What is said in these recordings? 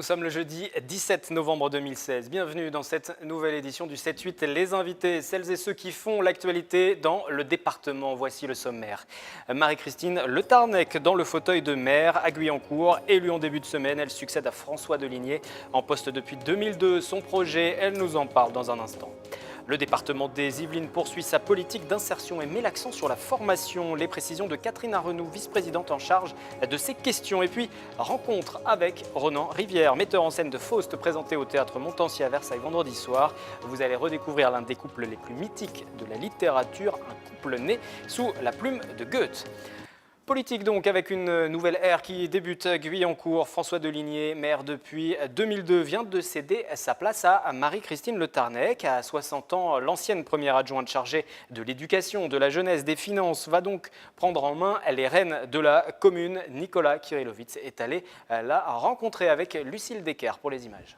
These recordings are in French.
Nous sommes le jeudi 17 novembre 2016. Bienvenue dans cette nouvelle édition du 7-8. Les invités, celles et ceux qui font l'actualité dans le département. Voici le sommaire. Marie-Christine Le Tarnec dans le fauteuil de maire à Guyancourt. Élue en début de semaine, elle succède à François Deligné. En poste depuis 2002, son projet, elle nous en parle dans un instant. Le département des Yvelines poursuit sa politique d'insertion et met l'accent sur la formation. Les précisions de Catherine Arenoux, vice-présidente en charge de ces questions. Et puis, rencontre avec Ronan Rivière, metteur en scène de Faust, présenté au théâtre Montansier à Versailles vendredi soir. Vous allez redécouvrir l'un des couples les plus mythiques de la littérature, un couple né sous la plume de Goethe. Politique donc, avec une nouvelle ère qui débute à Guyancourt. François Deligné, maire depuis 2002, vient de céder sa place à Marie-Christine Le Tarnec. À 60 ans, l'ancienne première adjointe chargée de l'éducation, de la jeunesse, des finances, va donc prendre en main les rênes de la commune. Nicolas Kirillovitz est allé la rencontrer avec Lucille Decker pour les images.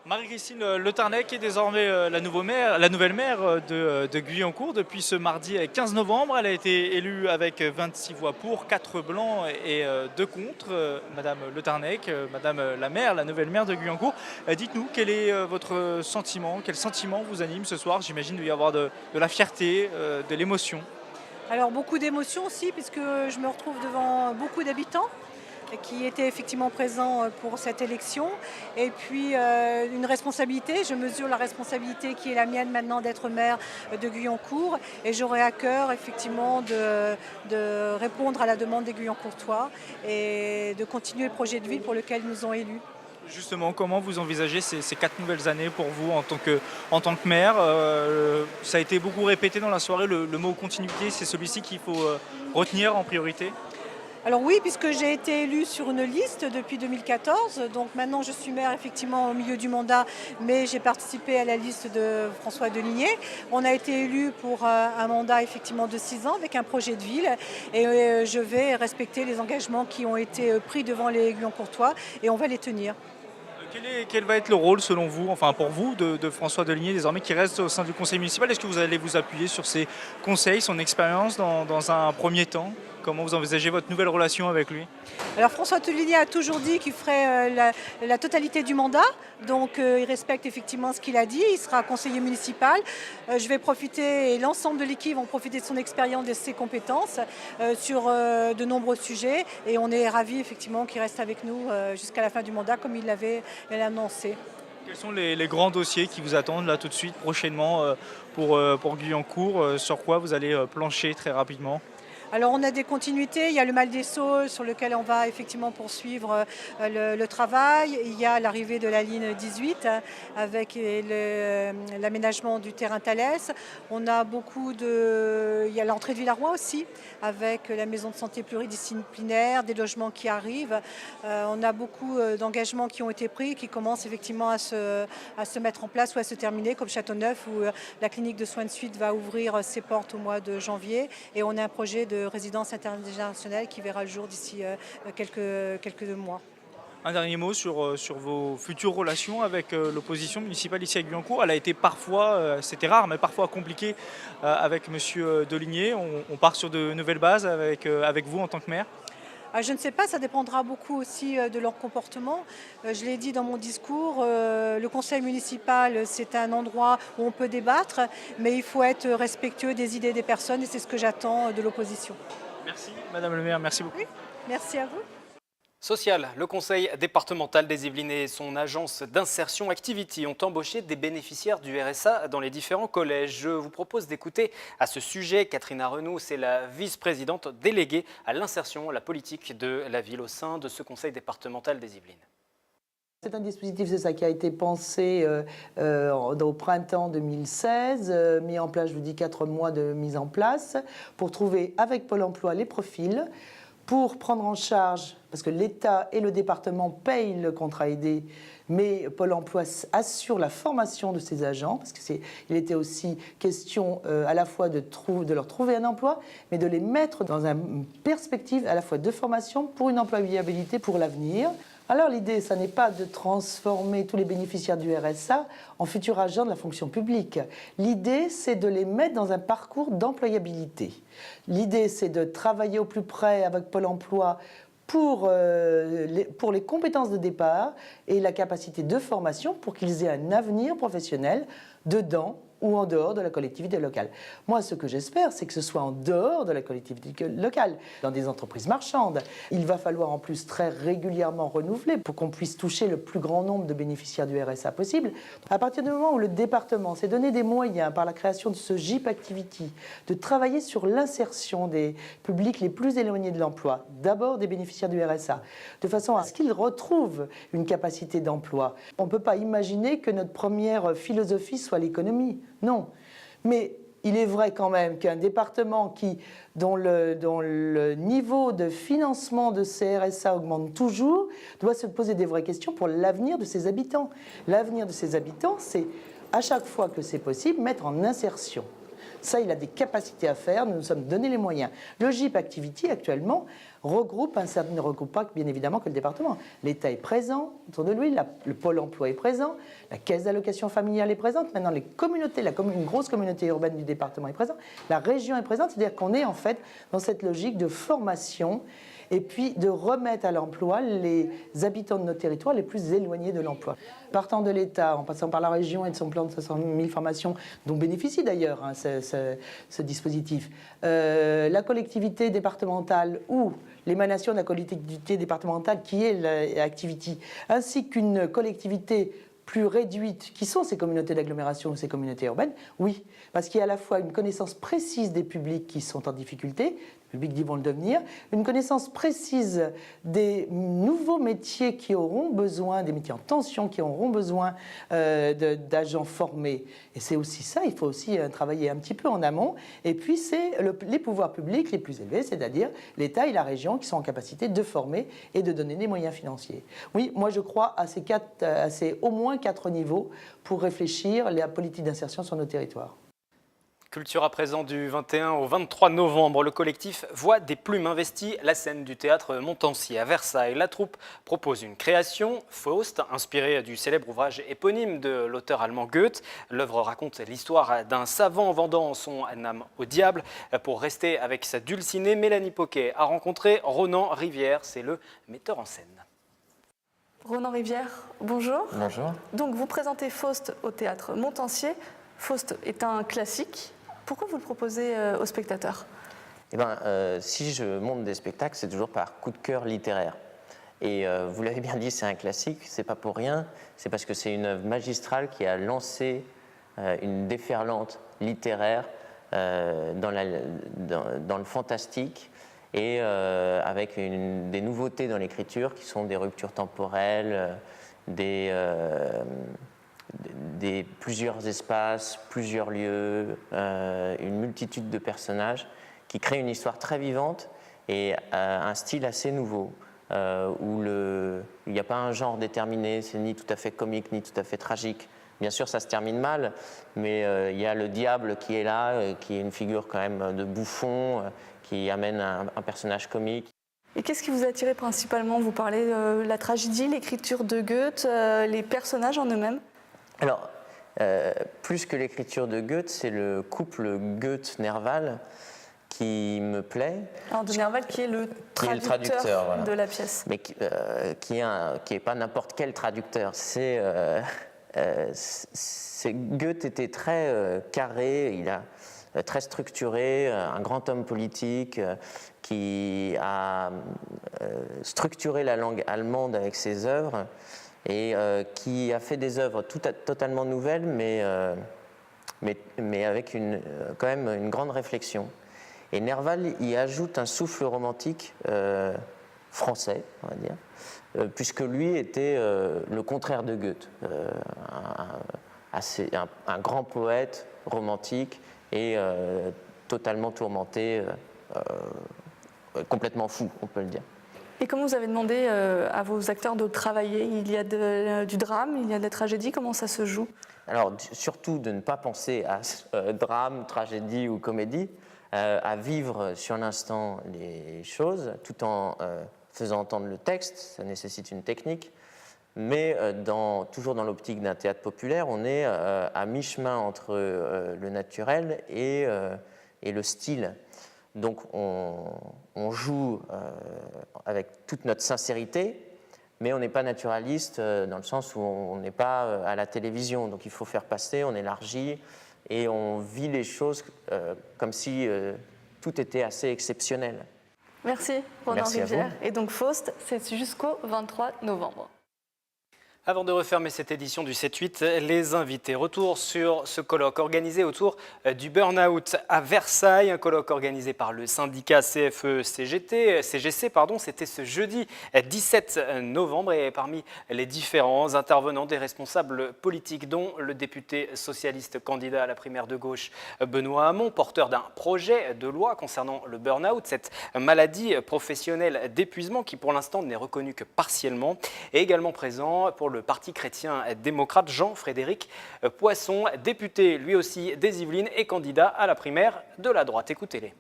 Marie-Christine Le Tarnec est désormais la nouvelle maire de Guyancourt depuis ce mardi 15 novembre. Elle a été élue avec 26 voix pour, 4 blancs et 2 contre. Madame Le Tarnec, Madame la maire, la nouvelle maire de Guyancourt, dites-nous quel est votre sentiment, quel sentiment vous anime ce soir? J'imagine qu'il doit y avoir de la fierté, de l'émotion. Alors beaucoup d'émotions aussi, puisque je me retrouve devant beaucoup d'habitants qui étaient effectivement présents pour cette élection. Et puis une responsabilité, je mesure la responsabilité qui est la mienne maintenant d'être maire de Guyancourt. Et j'aurai à cœur effectivement de répondre à la demande des Guyancourtois et de continuer le projet de ville pour lequel ils nous ont élus. Justement, comment vous envisagez ces 4 nouvelles années pour vous en tant que maire? Ça a été beaucoup répété dans la soirée, le mot continuité, c'est celui-ci qu'il faut retenir en priorité? Alors oui, puisque j'ai été élue sur une liste depuis 2014, donc maintenant je suis maire effectivement au milieu du mandat, mais j'ai participé à la liste de François Deligné. On a été élu pour un mandat effectivement de 6 ans avec un projet de ville et je vais respecter les engagements qui ont été pris devant les Guyancourtois et on va les tenir. Quel va être le rôle selon vous, enfin pour vous, de François Deligné désormais qui reste au sein du conseil municipal? Est-ce que vous allez vous appuyer sur ses conseils, son expérience dans un premier temps? Comment vous envisagez votre nouvelle relation avec lui? Alors François Deligné a toujours dit qu'il ferait la totalité du mandat, donc il respecte effectivement ce qu'il a dit, il sera conseiller municipal. Je vais profiter, et l'ensemble de l'équipe vont profiter de son expérience, de ses compétences sur de nombreux sujets et on est ravis effectivement qu'il reste avec nous jusqu'à la fin du mandat comme il l'avait annoncé. Quels sont les grands dossiers qui vous attendent là tout de suite, prochainement pour Guyancourt? Sur quoi vous allez plancher très rapidement? Alors on a des continuités, il y a le Mal des Saules sur lequel on va effectivement poursuivre le travail. Il y a l'arrivée de la ligne 18 avec l'aménagement du terrain Thalès. On a il y a l'entrée de Villarrois aussi avec la maison de santé pluridisciplinaire, des logements qui arrivent. On a beaucoup d'engagements qui ont été pris, qui commencent effectivement à se mettre en place ou à se terminer, comme Châteauneuf où la clinique de soins de suite va ouvrir ses portes au mois de janvier. Et on a un projet de résidence intergénérationnelle qui verra le jour d'ici quelques mois. Un dernier mot sur vos futures relations avec l'opposition municipale ici à Guyancourt. Elle a été parfois, c'était rare, mais parfois compliquée avec M. Deligné. On part sur de nouvelles bases avec vous en tant que maire? Je ne sais pas, ça dépendra beaucoup aussi de leur comportement. Je l'ai dit dans mon discours, le conseil municipal, c'est un endroit où on peut débattre, mais il faut être respectueux des idées des personnes et c'est ce que j'attends de l'opposition. Merci Madame le maire, merci beaucoup. Oui, merci à vous. Social, le conseil départemental des Yvelines et son agence d'insertion Activity ont embauché des bénéficiaires du RSA dans les différents collèges. Je vous propose d'écouter à ce sujet Catherine Arenoux, c'est la vice-présidente déléguée à l'insertion, la politique de la ville au sein de ce conseil départemental des Yvelines. C'est un dispositif, c'est ça, qui a été pensé au printemps 2016, mis en place, je vous dis 4 mois de mise en place, pour trouver avec Pôle emploi les profils, pour prendre en charge, parce que l'État et le département payent le contrat aidé, mais Pôle emploi assure la formation de ces agents, parce qu'il était aussi question à la fois de leur trouver un emploi, mais de les mettre dans une perspective à la fois de formation pour une employabilité pour l'avenir. Alors l'idée, ça n'est pas de transformer tous les bénéficiaires du RSA en futurs agents de la fonction publique. L'idée, c'est de les mettre dans un parcours d'employabilité. L'idée, c'est de travailler au plus près avec Pôle emploi pour les compétences de départ et la capacité de formation pour qu'ils aient un avenir professionnel dedans ou en dehors de la collectivité locale. Moi, ce que j'espère, c'est que ce soit en dehors de la collectivité locale, dans des entreprises marchandes. Il va falloir en plus très régulièrement renouveler pour qu'on puisse toucher le plus grand nombre de bénéficiaires du RSA possible. À partir du moment où le département s'est donné des moyens, par la création de ce JIP Activity, de travailler sur l'insertion des publics les plus éloignés de l'emploi, d'abord des bénéficiaires du RSA, de façon à ce qu'ils retrouvent une capacité d'emploi. On ne peut pas imaginer que notre première philosophie soit l'économie. Non, mais il est vrai quand même qu'un département dont le niveau de financement de ces RSA augmente toujours doit se poser des vraies questions pour l'avenir de ses habitants. L'avenir de ses habitants, c'est à chaque fois que c'est possible, mettre en insertion. Ça, il a des capacités à faire, nous nous sommes donné les moyens. Le JIP Activity, actuellement, ne regroupe pas bien évidemment que le département. L'État est présent autour de lui, le Pôle emploi est présent, la Caisse d'allocation familiale est présente, maintenant les communautés, une grosse communauté urbaine du département est présente, la région est présente, c'est-à-dire qu'on est en fait dans cette logique de formation et puis de remettre à l'emploi les habitants de nos territoires les plus éloignés de l'emploi. Partant de l'État, en passant par la région et de son plan de 500 000 formations, dont bénéficie d'ailleurs ce dispositif, la collectivité départementale ou l'émanation de la collectivité départementale qui est l'Activity, ainsi qu'une collectivité plus réduite, qui sont ces communautés d'agglomération ou ces communautés urbaines, oui, parce qu'il y a à la fois une connaissance précise des publics qui sont en difficulté, les publics qui vont le devenir, une connaissance précise des nouveaux métiers qui auront besoin, des métiers en tension qui auront besoin d'agents formés. Et c'est aussi ça, il faut aussi travailler un petit peu en amont. Et puis c'est les pouvoirs publics les plus élevés, c'est-à-dire l'État et la région qui sont en capacité de former et de donner des moyens financiers. Oui, moi je crois à ces au moins 4 niveaux pour réfléchir la politique d'insertion sur nos territoires. Culture à présent du 21 au 23 novembre. Le collectif Voix des Plumes investit la scène du théâtre Montansier à Versailles. La troupe propose une création, Faust, inspirée du célèbre ouvrage éponyme de l'auteur allemand Goethe. L'œuvre raconte l'histoire d'un savant vendant son âme au diable. Pour rester avec sa dulcinée, Mélanie Poquet a rencontré Ronan Rivière, c'est le metteur en scène. Ronan Rivière, bonjour. Bonjour. Donc vous présentez Faust au théâtre Montansier. Faust est un classique. Pourquoi vous le proposez aux spectateurs ? Si je monte des spectacles, c'est toujours par coup de cœur littéraire. Et vous l'avez bien dit, c'est un classique, c'est pas pour rien, c'est parce que c'est une œuvre magistrale qui a lancé une déferlante littéraire dans le fantastique et avec des nouveautés dans l'écriture qui sont des ruptures temporelles, plusieurs espaces, plusieurs lieux, une multitude de personnages qui créent une histoire très vivante et un style assez nouveau où il n'y a pas un genre déterminé, c'est ni tout à fait comique ni tout à fait tragique. Bien sûr, ça se termine mal, mais il y a le diable qui est là, qui est une figure quand même de bouffon, qui amène un personnage comique. Et qu'est-ce qui vous a attiré principalement ? Vous parlez de la tragédie, l'écriture de Goethe, les personnages en eux-mêmes ? Alors, plus que l'écriture de Goethe, c'est le couple Goethe-Nerval qui me plaît. Alors de Nerval qui est le traducteur voilà. De la pièce. Mais qui est pas n'importe quel traducteur. Goethe était très carré, il a très structuré, un grand homme politique qui a structuré la langue allemande avec ses œuvres et qui a fait des œuvres totalement nouvelles, mais avec quand même une grande réflexion. Et Nerval y ajoute un souffle romantique français, on va dire, puisque lui était le contraire de Goethe, un grand poète romantique et totalement tourmenté, complètement fou, on peut le dire. Et comment vous avez demandé à vos acteurs de travailler ? Il y a du drame, il y a de la tragédie, comment ça se joue ? Alors, surtout de ne pas penser à drame, tragédie ou comédie, à vivre sur l'instant les choses, tout en faisant entendre le texte, ça nécessite une technique, mais toujours dans l'optique d'un théâtre populaire, on est à mi-chemin entre le naturel et le style. Donc on joue avec toute notre sincérité, mais on n'est pas naturaliste dans le sens où on n'est pas à la télévision. Donc il faut faire passer, on élargit et on vit les choses comme si tout était assez exceptionnel. Merci Ronan Merci à Rivière. vous. Et donc Faust, c'est jusqu'au 23 novembre. Avant de refermer cette édition du 7-8, les invités. Retour sur ce colloque organisé autour du burn-out à Versailles, un colloque organisé par le syndicat CFE-CGC. C'était ce jeudi 17 novembre et parmi les différents intervenants, des responsables politiques, dont le député socialiste candidat à la primaire de gauche Benoît Hamon, porteur d'un projet de loi concernant le burn-out, cette maladie professionnelle d'épuisement qui pour l'instant n'est reconnue que partiellement, et également présent pour le Parti chrétien-démocrate Jean-Frédéric Poisson, député lui aussi des Yvelines et candidat à la primaire de la droite. Écoutez-les.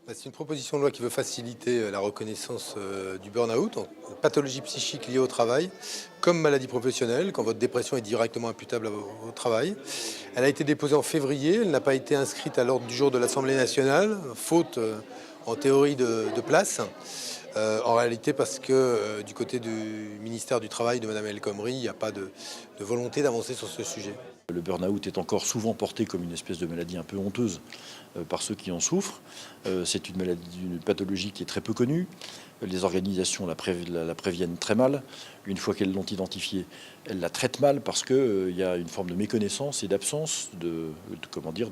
C'est une proposition de loi qui veut faciliter la reconnaissance du burn-out, pathologie psychique liée au travail, comme maladie professionnelle, quand votre dépression est directement imputable au travail. Elle a été déposée en février, elle n'a pas été inscrite à l'ordre du jour de l'Assemblée nationale, faute en théorie de place. En réalité, parce que du côté du ministère du Travail de Mme El Khomri, il n'y a pas de volonté d'avancer sur ce sujet. Le burn-out est encore souvent porté comme une espèce de maladie un peu honteuse par ceux qui en souffrent. C'est une maladie, une pathologie qui est très peu connue. Les organisations la préviennent très mal. Une fois qu'elles l'ont identifiée, elles la traitent mal parce qu'il y a une forme de méconnaissance et d'absence de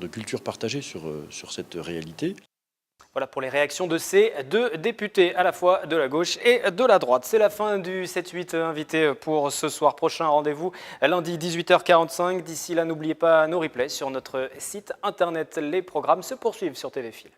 culture partagée sur cette réalité. Voilà pour les réactions de ces deux députés, à la fois de la gauche et de la droite. C'est la fin du 7-8 invité pour ce soir. Prochain rendez-vous lundi 18h45. D'ici là, n'oubliez pas nos replays sur notre site internet. Les programmes se poursuivent sur TV Fil.